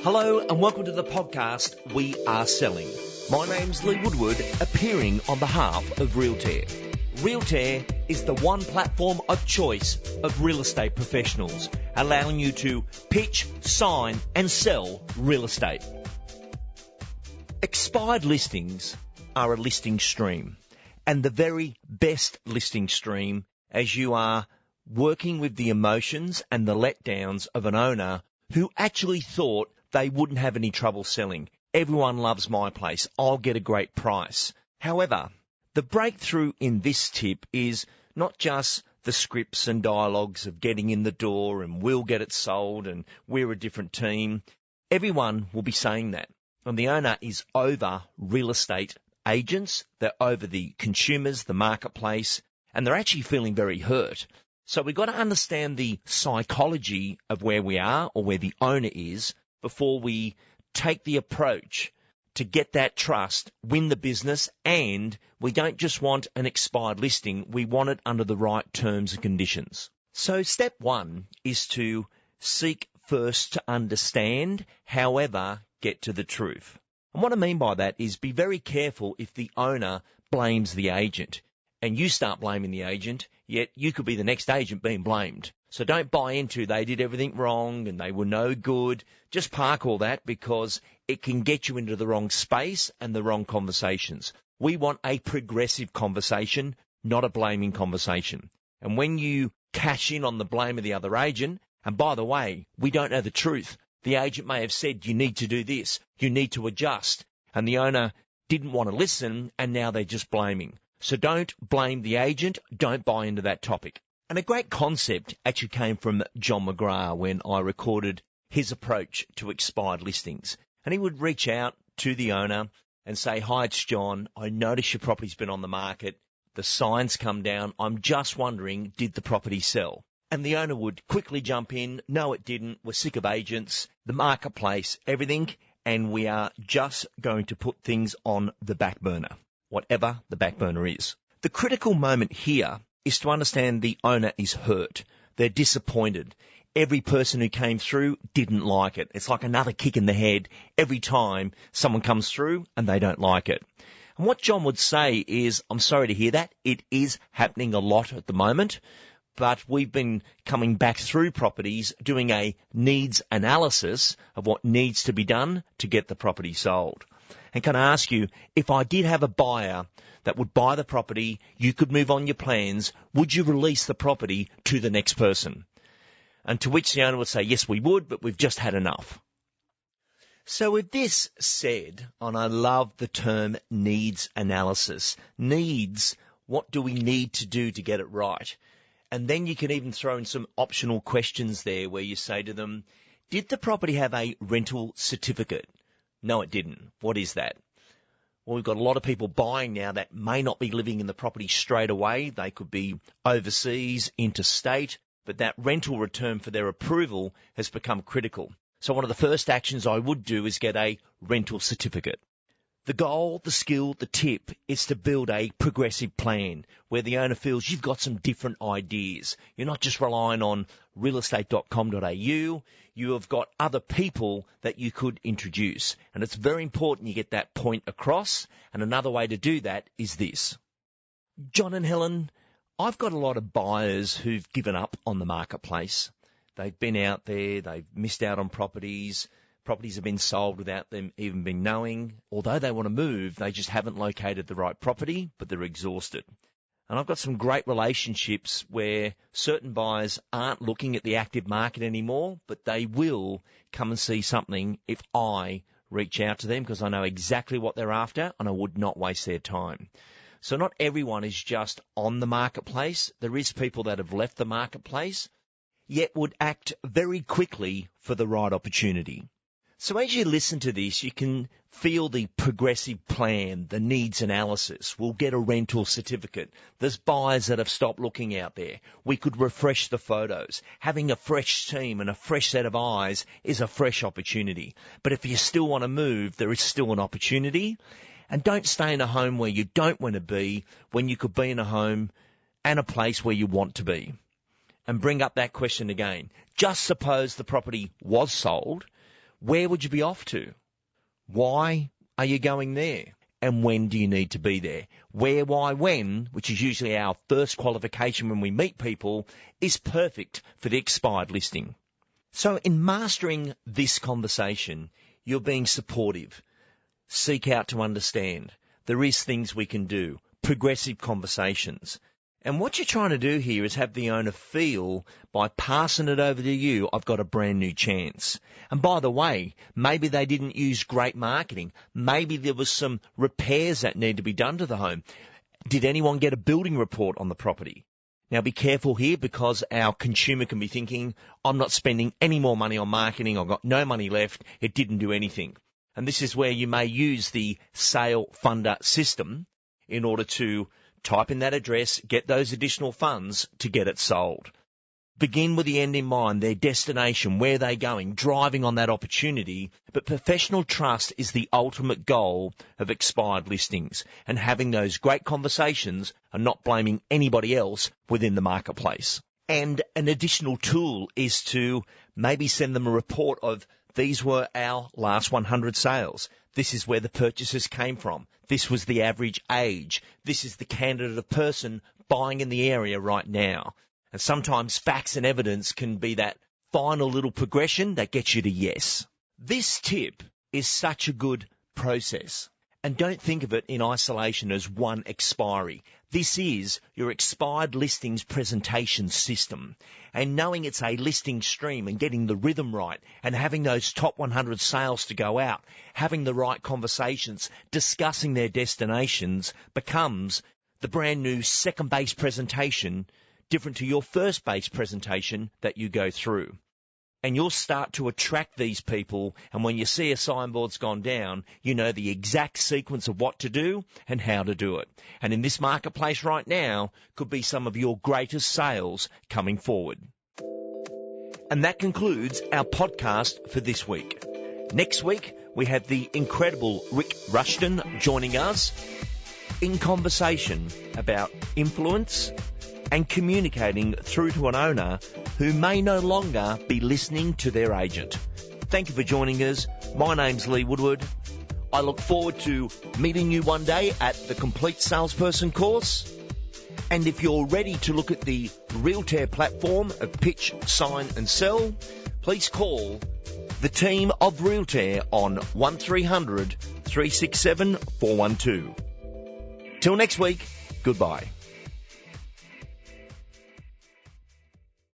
Hello and welcome to the podcast We Are Selling. My name's Lee Woodward, appearing on behalf of Realtair. Realtair is the one platform of choice of real estate professionals, allowing you to pitch, sign and sell real estate. Expired listings are a listing stream, and the very best listing stream as you are working with the emotions and the letdowns of an owner who actually thought they wouldn't have any trouble selling. Everyone loves my place. I'll get a great price. However, the breakthrough in this tip is not just the scripts and dialogues of getting in the door and we'll get it sold and we're a different team. Everyone will be saying that. And the owner is over real estate agents. They're over the consumers, the marketplace, and they're actually feeling very hurt. So we've got to understand the psychology of where we are or where the owner is before we take the approach to get that trust, win the business, and we don't just want an expired listing, we want it under the right terms and conditions. So step one is to seek first to understand, however, get to the truth. And what I mean by that is be very careful if the owner blames the agent and you start blaming the agent, yet you could be the next agent being blamed. So don't buy into they did everything wrong and they were no good. Just park all that because it can get you into the wrong space and the wrong conversations. We want a progressive conversation, not a blaming conversation. And when you cash in on the blame of the other agent, and by the way, we don't know the truth. The agent may have said you need to do this, you need to adjust, and the owner didn't want to listen and now they're just blaming. So don't blame the agent, don't buy into that topic. And a great concept actually came from John McGrath when I recorded his approach to expired listings. And he would reach out to the owner and say, "Hi, it's John. I notice your property's been on the market. The signs come down. I'm just wondering, did the property sell?" And the owner would quickly jump in. "No, it didn't. We're sick of agents, the marketplace, everything. And we are just going to put things on the back burner, whatever the back burner is." The critical moment here is to understand the owner is hurt. They're disappointed. Every person who came through didn't like it. It's like another kick in the head every time someone comes through and they don't like it. And what John would say is, "I'm sorry to hear that. It is happening a lot at the moment, but we've been coming back through properties doing a needs analysis of what needs to be done to get the property sold. And can I ask you, if I did have a buyer that would buy the property, you could move on your plans, would you release the property to the next person?" And to which the owner would say, "Yes, we would, but we've just had enough." So with this said, and I love the term needs analysis. Needs, what do we need to do to get it right? And then you can even throw in some optional questions there where you say to them, did the property have a rental certificate? No, it didn't. What is that? Well, we've got a lot of people buying now that may not be living in the property straight away. They could be overseas, interstate, but that rental return for their approval has become critical. So one of the first actions I would do is get a rental certificate. The goal, the skill, the tip is to build a progressive plan where the owner feels you've got some different ideas. You're not just relying on realestate.com.au. You have got other people that you could introduce. And it's very important you get that point across. And another way to do that is this. "John and Helen, I've got a lot of buyers who've given up on the marketplace. They've been out there, they've missed out on properties. Properties have been sold without them even being knowing. Although they want to move, they just haven't located the right property, but they're exhausted. And I've got some great relationships where certain buyers aren't looking at the active market anymore, but they will come and see something if I reach out to them because I know exactly what they're after and I would not waste their time." So not everyone is just on the marketplace. There is people that have left the marketplace, yet would act very quickly for the right opportunity. So as you listen to this, you can feel the progressive plan, the needs analysis. We'll get a rental certificate. There's buyers that have stopped looking out there. We could refresh the photos. Having a fresh team and a fresh set of eyes is a fresh opportunity. But if you still want to move, there is still an opportunity. And don't stay in a home where you don't want to be when you could be in a home and a place where you want to be. and bring up that question again. Just suppose the property was sold. Where would you be off to? Why are you going there? And when do you need to be there? Where, why, when, which is usually our first qualification when we meet people, is perfect for the expired listing. So in mastering this conversation, you're being supportive. Seek out to understand. There is things we can do. Progressive conversations. And what you're trying to do here is have the owner feel, by passing it over to you, I've got a brand new chance. And by the way, maybe they didn't use great marketing. Maybe there was some repairs that need to be done to the home. Did anyone get a building report on the property? Now be careful here, because our consumer can be thinking, I'm not spending any more money on marketing, I've got no money left, it didn't do anything. And this is where you may use the sale funder system in order to type in that address, get those additional funds to get it sold. Begin with the end in mind, their destination, where they're going, driving on that opportunity. But professional trust is the ultimate goal of expired listings, and having those great conversations and not blaming anybody else within the marketplace. And an additional tool is to maybe send them a report of, these were our last 100 sales. This is where the purchases came from. This was the average age. This is the candidate of person buying in the area right now. And sometimes facts and evidence can be that final little progression that gets you to yes. This tip is such a good process. And don't think of it in isolation as one expiry. This is your expired listings presentation system. And knowing it's a listing stream and getting the rhythm right and having those top 100 sales to go out, having the right conversations, discussing their destinations becomes the brand new second base presentation, different to your first base presentation that you go through. And you'll start to attract these people, and when you see a signboard's gone down, you know the exact sequence of what to do and how to do it. And in this marketplace right now could be some of your greatest sales coming forward. And that concludes our podcast for this week. Next week, we have the incredible Rick Rushton joining us in conversation about influence and communicating through to an owner who may no longer be listening to their agent. Thank you for joining us. My name's Lee Woodward. I look forward to meeting you one day at the Complete Salesperson course. And if you're ready to look at the Realtair platform of pitch, sign and sell, please call the team of Realtair on 1300 367 412. Till next week, goodbye.